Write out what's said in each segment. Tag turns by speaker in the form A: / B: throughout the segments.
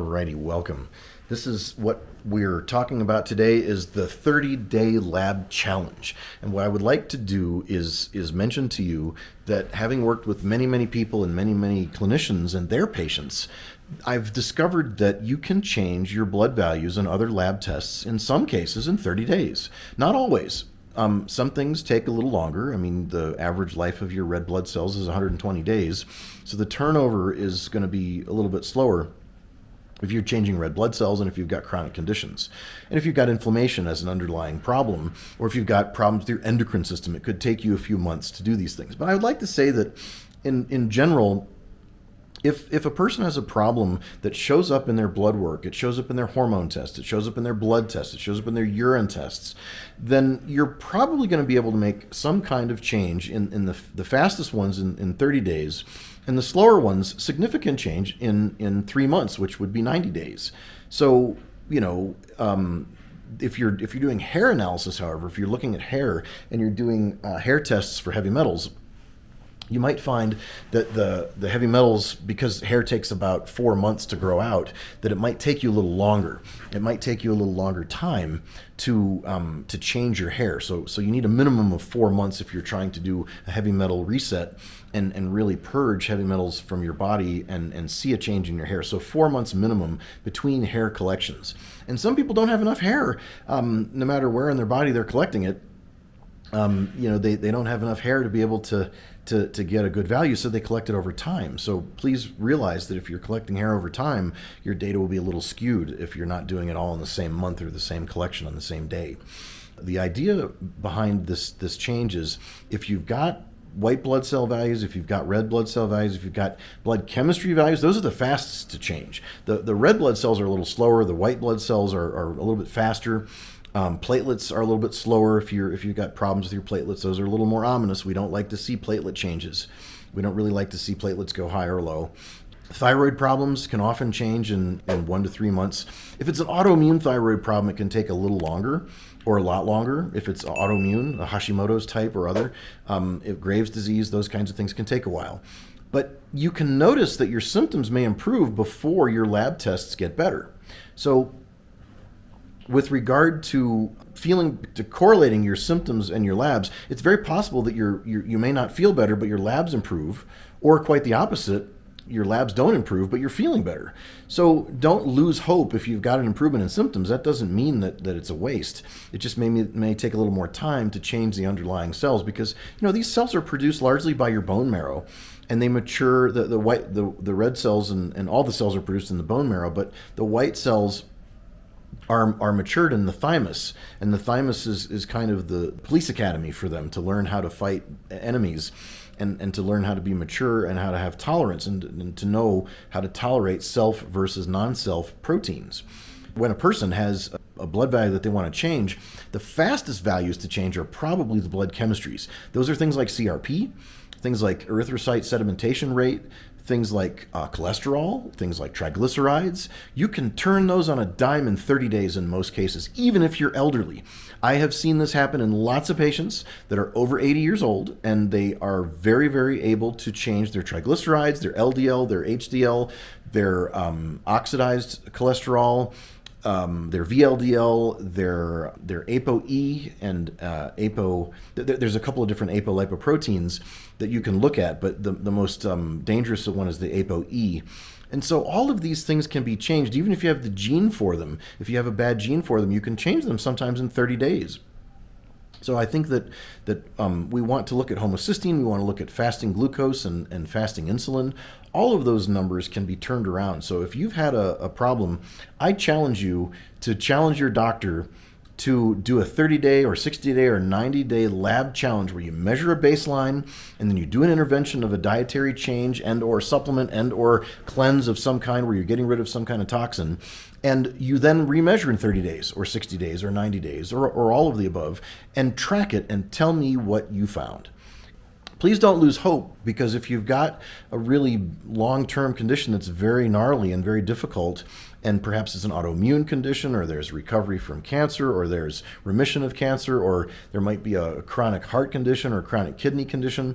A: Alrighty, welcome. This is what we're talking about today is the 30-day lab challenge. And what I would like to do is mention to you that having worked with many people and many clinicians and their patients, I've discovered that you can change your blood values and other lab tests in some cases in 30 days. Not always. Some things take a little longer. I mean, the average life of your red blood cells is 120 days. So the turnover is going to be a little bit slower if you're changing red blood cells and if you've got chronic conditions. And if you've got inflammation as an underlying problem, or if you've got problems with your endocrine system, it could take you a few months to do these things. But I would like to say that in general, if a person has a problem that shows up in their blood work, it shows up in their hormone tests, it shows up in their blood tests, it shows up in their urine tests, then you're probably going to be able to make some kind of change in the fastest ones in 30 days, and the slower ones, significant change in 3 months, which would be 90 days. So, if you're doing hair analysis, however, if you're looking at hair and you're doing hair tests for heavy metals, you might find that the heavy metals, because hair takes about 4 months to grow out, that it might take you a little longer. It might take you a little longer time to change your hair. So you need a minimum of 4 months if you're trying to do a heavy metal reset and really purge heavy metals from your body and see a change in your hair. So 4 months minimum between hair collections. And some people don't have enough hair, no matter where in their body they're collecting it. They don't have enough hair to be able to get a good value, so they collect it over time. So please realize that if you're collecting hair over time, your data will be a little skewed if you're not doing it all in the same month or the same collection on the same day. The idea behind this change is if you've got white blood cell values, if you've got red blood cell values, if you've got blood chemistry values, those are the fastest to change. The red blood cells are a little slower, the white blood cells are a little bit faster. Platelets are a little bit slower. If you've got problems with your platelets, those are a little more ominous. We don't like to see platelet changes. We don't really like to see platelets go high or low. Thyroid problems can often change in 1 to 3 months. If it's an autoimmune thyroid problem, it can take a little longer or a lot longer. If it's autoimmune, a Hashimoto's type or other, if Graves' disease, those kinds of things can take a while. But you can notice that your symptoms may improve before your lab tests get better. So with regard to correlating your symptoms and your labs, it's very possible that you may not feel better, but your labs improve, or quite the opposite, your labs don't improve, but you're feeling better. So don't lose hope if you've got an improvement in symptoms. That doesn't mean that it's a waste. It just may take a little more time to change the underlying cells, because these cells are produced largely by your bone marrow, and they mature. The red cells and all the cells are produced in the bone marrow, but the white cells are matured in the thymus, and the thymus is kind of the police academy for them to learn how to fight enemies and to learn how to be mature and how to have tolerance and to know how to tolerate self versus non-self proteins. When a person has a blood value that they want to change, the fastest values to change are probably the blood chemistries. Those are things like CRP, things like erythrocyte sedimentation rate, things like cholesterol, things like triglycerides. You can turn those on a dime in 30 days in most cases, even if you're elderly. I have seen this happen in lots of patients that are over 80 years old, and they are very able to change their triglycerides, their LDL, their HDL, their oxidized cholesterol, their VLDL, their ApoE, and Apo. There's a couple of different apolipoproteins that you can look at, but the most dangerous one is the ApoE. And so all of these things can be changed, even if you have the gene for them. If you have a bad gene for them, you can change them sometimes in 30 days. So I think that we want to look at homocysteine, we want to look at fasting glucose and fasting insulin. All of those numbers can be turned around. So if you've had a problem, I challenge you to challenge your doctor to do a 30-day or 60-day or 90-day lab challenge where you measure a baseline and then you do an intervention of a dietary change and or supplement and or cleanse of some kind where you're getting rid of some kind of toxin, and you then remeasure in 30 days or 60 days or 90 days or all of the above and track it and tell me what you found. Please don't lose hope, because if you've got a really long-term condition that's very gnarly and very difficult, and perhaps it's an autoimmune condition, or there's recovery from cancer, or there's remission of cancer, or there might be a chronic heart condition or chronic kidney condition,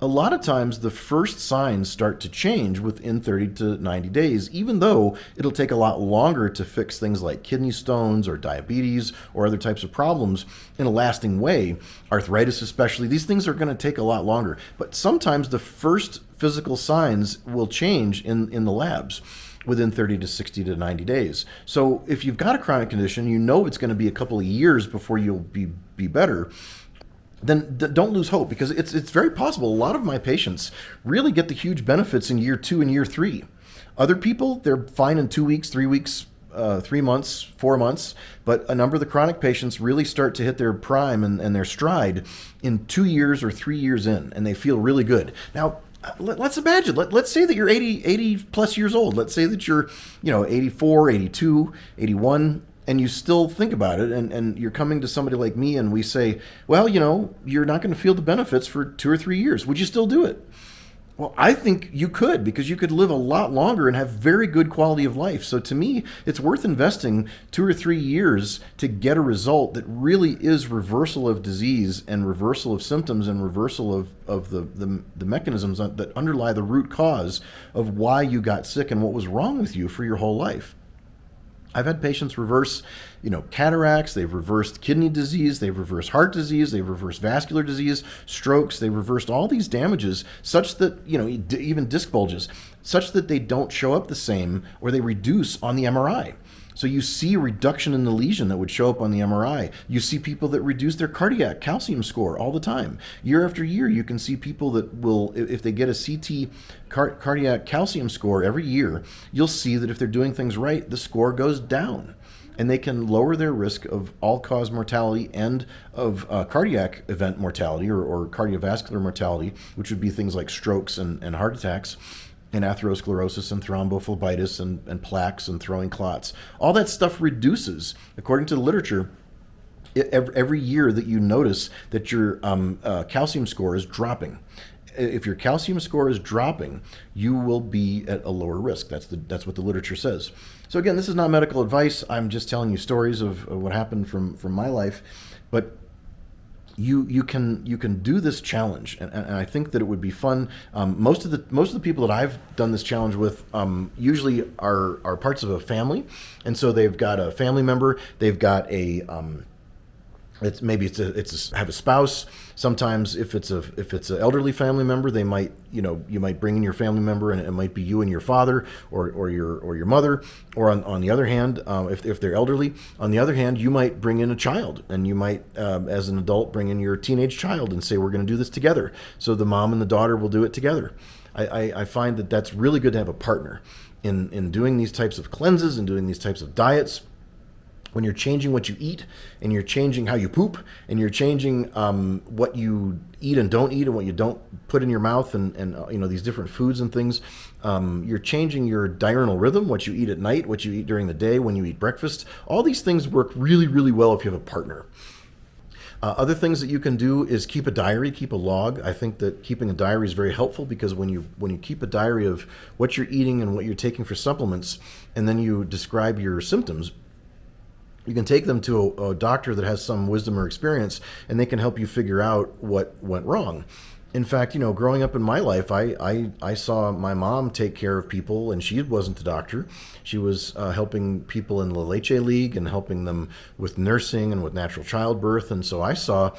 A: a lot of times the first signs start to change within 30 to 90 days, even though it'll take a lot longer to fix things like kidney stones or diabetes or other types of problems in a lasting way. Arthritis especially, these things are going to take a lot longer. But sometimes the first physical signs will change in the labs within 30 to 60 to 90 days. So if you've got a chronic condition, you know it's going to be a couple of years before you'll be better, then don't lose hope, because it's very possible. A lot of my patients really get the huge benefits in year 2 and year 3. Other people, they're fine in 2 weeks, 3 weeks, 3 months, 4 months, but a number of the chronic patients really start to hit their prime and their stride in 2 years or 3 years in, and they feel really good. Now, let's imagine, let's say that you're 80 plus years old. Let's say that you're, 84, 82, 81, and you still think about it, and you're coming to somebody like me and we say, well, you're not going to feel the benefits for 2 or 3 years. Would you still do it? Well, I think you could, because you could live a lot longer and have very good quality of life. So to me, it's worth investing 2 or 3 years to get a result that really is reversal of disease and reversal of symptoms and reversal of the mechanisms that underlie the root cause of why you got sick and what was wrong with you for your whole life. I've had patients reverse, cataracts, they've reversed kidney disease, they've reversed heart disease, they've reversed vascular disease, strokes, they've reversed all these damages such that, even disc bulges, such that they don't show up the same or they reduce on the MRI. So you see a reduction in the lesion that would show up on the MRI. You see people that reduce their cardiac calcium score all the time. Year after year, you can see people that will, if they get a CT cardiac calcium score every year, you'll see that if they're doing things right, the score goes down. And they can lower their risk of all-cause mortality and of cardiac event mortality or cardiovascular mortality, which would be things like strokes and heart attacks, and atherosclerosis and thrombophlebitis and plaques and throwing clots. All that stuff reduces, according to the literature, every year that you notice that your calcium score is dropping. If your calcium score is dropping, you will be at a lower risk. That's what the literature says. So again, this is not medical advice. I'm just telling you stories of what happened from my life. But you can do this challenge, and I think that it would be fun. Most of the people that I've done this challenge with usually are parts of a family, and so they've got a family member, they've got a have a spouse. Sometimes if it's an elderly family member, they might you might bring in your family member, and it might be you and your father or your mother. Or on the other hand, if they're elderly, on the other hand, you might bring in a child, and you might as an adult bring in your teenage child and say, we're going to do this together. So the mom and the daughter will do it together. I find that that's really good to have a partner in doing these types of cleanses and doing these types of diets. When you're changing what you eat, and you're changing how you poop, and you're changing what you eat and don't eat, and what you don't put in your mouth, and these different foods and things, you're changing your diurnal rhythm, what you eat at night, what you eat during the day, when you eat breakfast. All these things work really, really well if you have a partner. Other things that you can do is keep a diary, keep a log. I think that keeping a diary is very helpful, because when you keep a diary of what you're eating and what you're taking for supplements, and then you describe your symptoms, you can take them to a doctor that has some wisdom or experience, and they can help you figure out what went wrong. In fact, growing up in my life, I saw my mom take care of people, and she wasn't a doctor. She was helping people in the Leche League and helping them with nursing and with natural childbirth. And so I saw,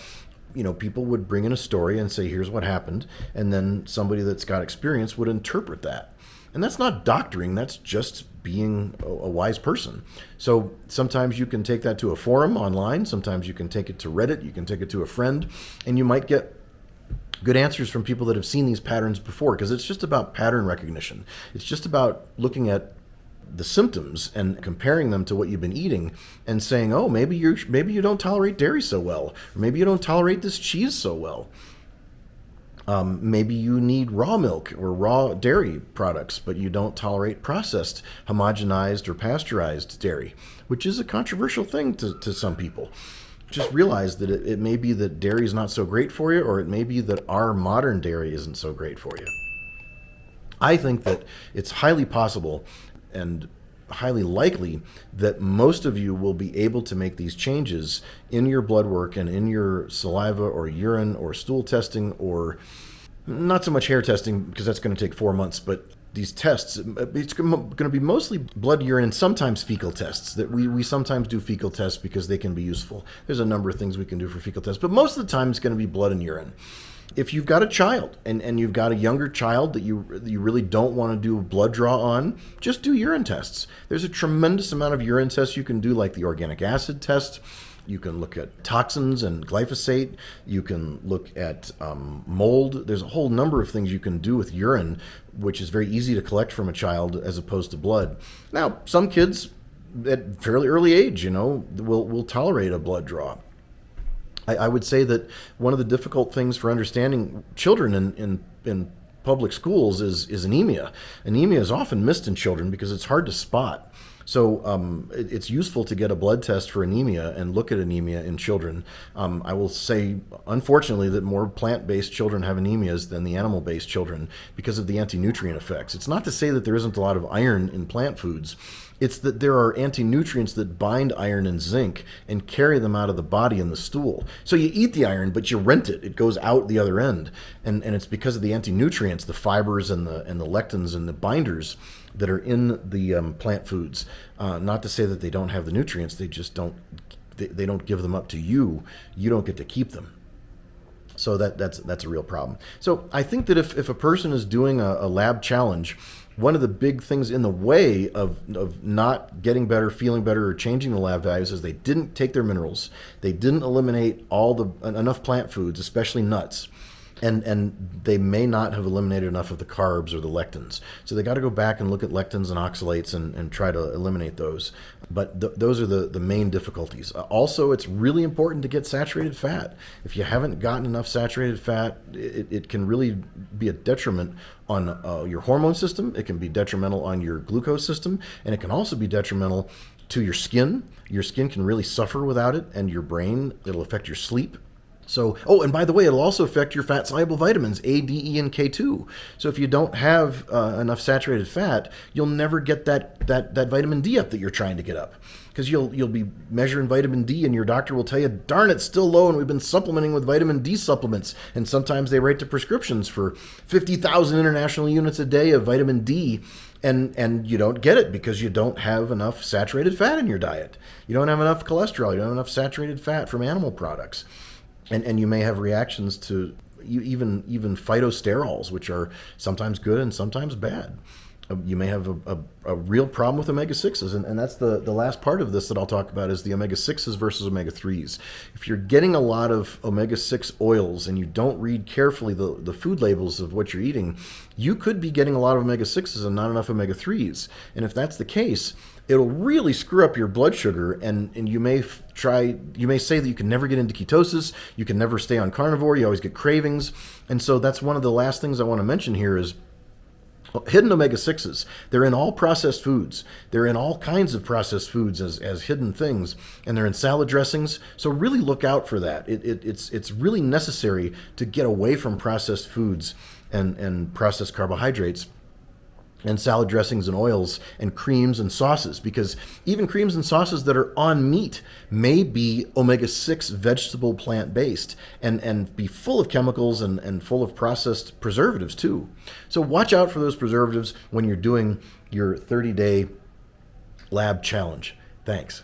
A: people would bring in a story and say, here's what happened. And then somebody that's got experience would interpret that. And that's not doctoring, that's just being a wise person. So sometimes you can take that to a forum online, sometimes you can take it to Reddit, you can take it to a friend, and you might get good answers from people that have seen these patterns before, because it's just about pattern recognition. It's just about looking at the symptoms and comparing them to what you've been eating and saying, oh, maybe you don't tolerate dairy so well, or maybe you don't tolerate this cheese so well. Maybe you need raw milk or raw dairy products, but you don't tolerate processed, homogenized, or pasteurized dairy, which is a controversial thing to some people. Just realize that it may be that dairy is not so great for you, or it may be that our modern dairy isn't so great for you. I think that it's highly possible and highly likely that most of you will be able to make these changes in your blood work and in your saliva or urine or stool testing or Not so much hair testing because that's going to take 4 months, but these tests, it's going to be mostly blood, urine, and sometimes fecal tests. That we sometimes do fecal tests because they can be useful. There's a number of things we can do for fecal tests, but most of the time it's going to be blood and urine. If you've got a child and you've got a younger child that you really don't want to do a blood draw on, just do urine tests. There's a tremendous amount of urine tests you can do, like the organic acid test. You can look at toxins and glyphosate. You can look at mold. There's a whole number of things you can do with urine, which is very easy to collect from a child as opposed to blood. Now, some kids at fairly early age, will tolerate a blood draw. I would say that one of the difficult things for understanding children in public schools is anemia. Anemia is often missed in children because it's hard to spot. So it's useful to get a blood test for anemia and look at anemia in children. I will say, unfortunately, that more plant-based children have anemias than the animal-based children because of the anti-nutrient effects. It's not to say that there isn't a lot of iron in plant foods. It's that there are anti-nutrients that bind iron and zinc and carry them out of the body in the stool. So you eat the iron, but you rent it. It goes out the other end. And it's because of the anti-nutrients, the fibers and the lectins and the binders that are in the plant foods. Not to say that they don't have the nutrients, they just don't give them up to you. You don't get to keep them. So that's a real problem. So I think that if a person is doing a lab challenge, one of the big things in the way of not getting better, feeling better, or changing the lab values is they didn't take their minerals. They didn't eliminate enough plant foods, especially nuts. And they may not have eliminated enough of the carbs or the lectins. So they got to go back and look at lectins and oxalates and try to eliminate those. But those are the main difficulties. Also, it's really important to get saturated fat. If you haven't gotten enough saturated fat, it can really be a detriment on your hormone system. It can be detrimental on your glucose system. And it can also be detrimental to your skin. Your skin can really suffer without it, and your brain. It'll affect your sleep. So, and by the way, it'll also affect your fat-soluble vitamins, A, D, E, and K2. So if you don't have enough saturated fat, you'll never get that vitamin D up that you're trying to get up. Because you'll be measuring vitamin D, and your doctor will tell you, darn, it's still low, and we've been supplementing with vitamin D supplements. And sometimes they write the prescriptions for 50,000 international units a day of vitamin D, and you don't get it because you don't have enough saturated fat in your diet. You don't have enough cholesterol. You don't have enough saturated fat from animal products. And you may have reactions to even phytosterols, which are sometimes good and sometimes bad. You may have a real problem with omega-6s, and that's the last part of this that I'll talk about is the omega-6s versus omega-3s. If you're getting a lot of omega-6 oils and you don't read carefully the food labels of what you're eating, you could be getting a lot of omega-6s and not enough omega-3s. And if that's the case, it'll really screw up your blood sugar, and you may say that you can never get into ketosis, you can never stay on carnivore, you always get cravings. And so that's one of the last things I want to mention here is hidden omega-6s. They're in all processed foods. They're in all kinds of processed foods as hidden things, and they're in salad dressings. So really look out for that. It's really necessary to get away from processed foods and processed carbohydrates and salad dressings and oils and creams and sauces, because even creams and sauces that are on meat may be omega-6 vegetable plant-based and be full of chemicals and full of processed preservatives too. So watch out for those preservatives when you're doing your 30-day lab challenge. Thanks.